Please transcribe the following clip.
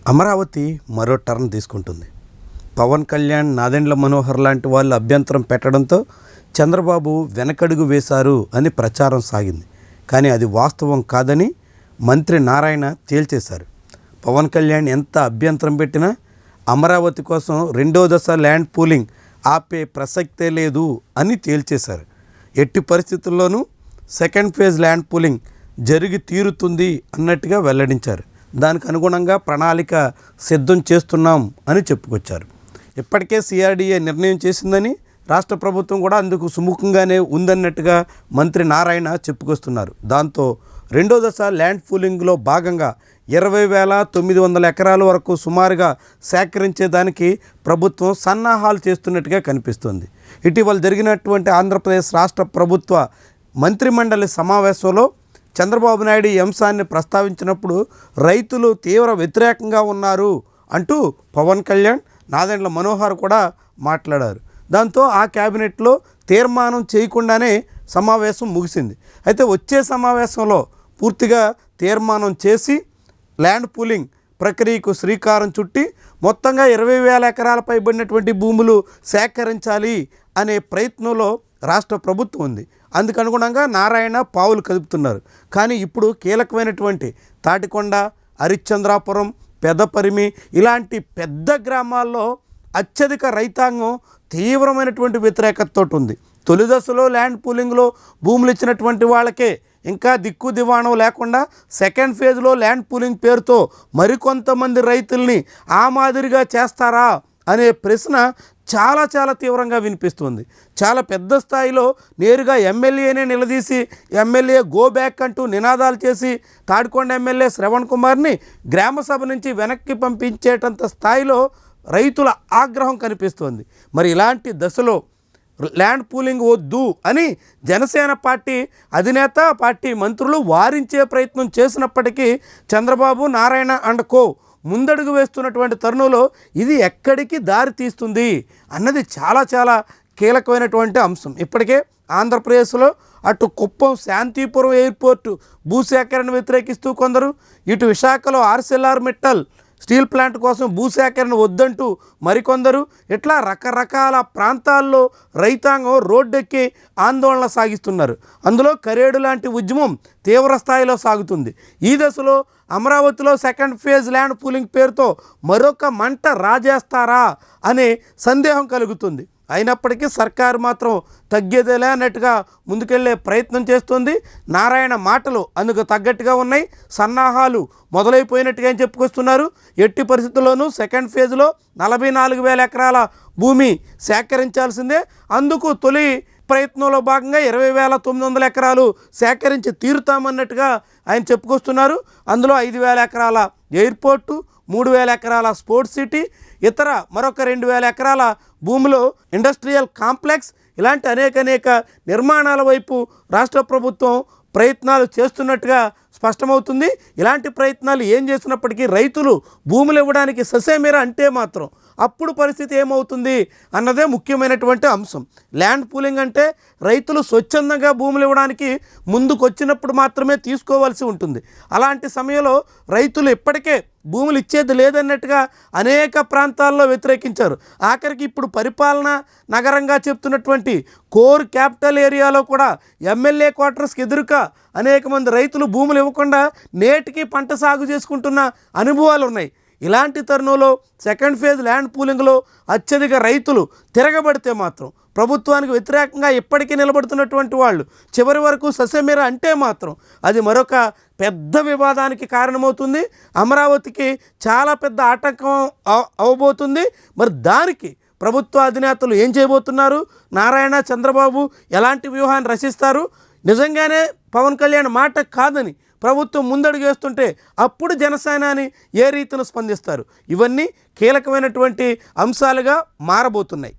అమరావతి మరో టర్న్ తీసుకుంటుంది. పవన్ కళ్యాణ్, నాదెండ్ల మనోహర్ లాంటి వాళ్ళు అభ్యంతరం పెట్టడంతో చంద్రబాబు వెనకడుగు వేశారు అని ప్రచారం సాగింది. కానీ అది వాస్తవం కాదని మంత్రి నారాయణ తేల్చేశారు. పవన్ కళ్యాణ్ ఎంత అభ్యంతరం పెట్టినా అమరావతి కోసం రెండో దశ ల్యాండ్ పూలింగ్ ఆపే ప్రసక్తే లేదు అని తేల్చేశారు. ఎట్టి పరిస్థితుల్లోనూ సెకండ్ ఫేజ్ ల్యాండ్ పూలింగ్ జరిగి తీరుతుంది అన్నట్టుగా వెల్లడించారు. దానికి అనుగుణంగా ప్రణాళిక సిద్ధం చేస్తున్నాం అని చెప్పుకొచ్చారు. ఇప్పటికే సిఆర్డీఏ నిర్ణయం చేసిందని, రాష్ట్ర ప్రభుత్వం కూడా అందుకు సుముఖంగానే ఉందన్నట్టుగా మంత్రి నారాయణ చెప్పుకొస్తున్నారు. దాంతో రెండో దశ ల్యాండ్ పూలింగ్లో భాగంగా 20,900 ఎకరాల వరకు సుమారుగా సేకరించేదానికి ప్రభుత్వం సన్నాహాలు చేస్తున్నట్టుగా కనిపిస్తుంది. ఇటీవల జరిగినటువంటి ఆంధ్రప్రదేశ్ రాష్ట్ర ప్రభుత్వ మంత్రిమండలి సమావేశంలో చంద్రబాబు నాయుడు ఈ అంశాన్ని ప్రస్తావించినప్పుడు రైతులు తీవ్ర వ్యతిరేకంగా ఉన్నారు అంటూ పవన్ కళ్యాణ్, నాదెండ్ల మనోహర్ కూడా మాట్లాడారు. దాంతో ఆ క్యాబినెట్లో తీర్మానం చేయకుండానే సమావేశం ముగిసింది. అయితే వచ్చే సమావేశంలో పూర్తిగా తీర్మానం చేసి ల్యాండ్ పూలింగ్ ప్రక్రియకు శ్రీకారం చుట్టి మొత్తంగా 20,000 ఎకరాల పైబడినటువంటి భూములు సేకరించాలి అనే ప్రయత్నంలో రాష్ట్ర ప్రభుత్వం ఉంది. అందుకు అనుగుణంగా నారాయణ పావులు కదుపుతున్నారు. కానీ ఇప్పుడు కీలకమైనటువంటి తాటికొండ, హరిశ్చంద్రాపురం, పెదపరిమి ఇలాంటి పెద్ద గ్రామాల్లో అత్యధిక రైతాంగం తీవ్రమైనటువంటి వ్యతిరేకతతో ఉంది. తొలి దశలో ల్యాండ్ పూలింగ్లో భూములు ఇచ్చినటువంటి వాళ్ళకే ఇంకా దిక్కు దివాణం లేకుండా సెకండ్ ఫేజ్లో ల్యాండ్ పూలింగ్ పేరుతో మరికొంతమంది రైతుల్ని ఆ మాదిరిగా చేస్తారా అనే ప్రశ్న చాలా చాలా తీవ్రంగా వినిపిస్తుంది. చాలా పెద్ద స్థాయిలో నేరుగా ఎమ్మెల్యేనే నిలదీసి ఎమ్మెల్యే గో బ్యాక్ అంటూ నినాదాలు చేసి తాడికొండ ఎమ్మెల్యే శ్రవణ్ కుమార్ని గ్రామసభ నుంచి వెనక్కి పంపించేటంత స్థాయిలో రైతుల ఆగ్రహం కనిపిస్తోంది. మరి ఇలాంటి దశలో ల్యాండ్ పూలింగ్ వద్దు అని జనసేన పార్టీ అధినేత, పార్టీ మంత్రులు వారించే ప్రయత్నం చేసినప్పటికీ చంద్రబాబు, నారాయణ అండ్ కో ముందడుగు వేస్తున్నటువంటి తరుణంలో ఇది ఎక్కడికి దారి తీస్తుంది అన్నది చాలా చాలా కీలకమైనటువంటి అంశం. ఇప్పటికే ఆంధ్రప్రదేశ్లో అటు కుప్పం శాంతిపురం ఎయిర్పోర్టు భూసేకరణ వ్యతిరేకిస్తూ కొందరు, ఇటు విశాఖలో ఆర్సెల్ఆర్మిట్టల్ స్టీల్ ప్లాంట్ కోసం భూసేకరణ వద్దంటూ మరికొందరు, ఇట్లా రకరకాల ప్రాంతాల్లో రైతాంగం రోడ్డెక్కి ఆందోళన సాగిస్తున్నారు. అందులో కరేడు లాంటి ఉద్యమం తీవ్ర స్థాయిలో సాగుతుంది. ఈ దశలో అమరావతిలో సెకండ్ ఫేజ్ ల్యాండ్ పూలింగ్ పేరుతో మరొక మంట రాజేస్తారా అనే సందేహం కలుగుతుంది. అయినప్పటికీ సర్కారు మాత్రం తగ్గేదేలే అన్నట్టుగా ముందుకెళ్లే ప్రయత్నం చేస్తుంది. నారాయణ మాటలు అందుకు తగ్గట్టుగా ఉన్నాయి. సన్నాహాలు మొదలైపోయినట్టుగా చెప్పుకొస్తున్నారు. ఎట్టి పరిస్థితుల్లోనూ సెకండ్ ఫేజ్లో 44,000 ఎకరాల భూమి సేకరించాల్సిందే. అందుకు తొలి ప్రయత్నంలో భాగంగా 20,900 ఎకరాలు సేకరించి తీరుతామన్నట్టుగా ఆయన చెప్పుకొస్తున్నారు. అందులో 5,000 ఎకరాల ఎయిర్పోర్టు, 3,000 ఎకరాల స్పోర్ట్స్ సిటీ, ఇతర మరొక 2,000 ఎకరాల భూమిలో ఇండస్ట్రియల్ కాంప్లెక్స్, ఇలాంటి అనేక నిర్మాణాల వైపు రాష్ట్ర ప్రభుత్వం ప్రయత్నాలు చేస్తున్నట్టుగా స్పష్టమవుతుంది. ఇలాంటి ప్రయత్నాలు ఏం చేసినప్పటికీ రైతులు భూములు ఇవ్వడానికి ససేమిరా అంటే మాత్రం అప్పుడు పరిస్థితి ఏమవుతుంది అన్నదే ముఖ్యమైనటువంటి అంశం. ల్యాండ్ పూలింగ్ అంటే రైతులు స్వచ్ఛందంగా భూములు ఇవ్వడానికి ముందుకు వచ్చినప్పుడు మాత్రమే తీసుకోవాల్సి ఉంటుంది. అలాంటి సమయంలో రైతులు ఇప్పటికే భూములు ఇచ్చేది లేదన్నట్టుగా అనేక ప్రాంతాల్లో వ్యతిరేకించారు. ఆఖరికి ఇప్పుడు పరిపాలన నగరంగా చెప్తున్నటువంటి కోర్ క్యాపిటల్ ఏరియాలో కూడా ఎమ్మెల్యే క్వార్టర్స్కి ఎదురుగా అనేక మంది రైతులు భూములు ఇవ్వకుండా నేటికి పంట సాగు చేసుకుంటున్న అనుభవాలు ఉన్నాయి. ఇలాంటి తరుణంలో సెకండ్ ఫేజ్ ల్యాండ్ పూలింగ్లో అత్యధిక రైతులు తిరగబడితే మాత్రం ప్రభుత్వానికి వ్యతిరేకంగా ఇప్పటికీ నిలబడుతున్నటువంటి వాళ్ళు చివరి వరకు ససేమిరా అంటే మాత్రం అది మరొక పెద్ద వివాదానికి కారణమవుతుంది. అమరావతికి చాలా పెద్ద ఆటంకం అవబోతుంది. మరి దానికి ప్రభుత్వ అధినేతలు ఏం చేయబోతున్నారు? నారాయణ, చంద్రబాబు ఎలాంటి వ్యూహాన్ని రచిస్తారు? నిజంగానే పవన్ కళ్యాణ్ మాట కాదని ప్రభుత్వం ముందడుగు వేస్తుంటే అప్పుడు జనసేనాని ఏ రీతిలో స్పందిస్తారు? ఇవన్నీ కీలకమైనటువంటి అంశాలుగా మారబోతున్నాయి.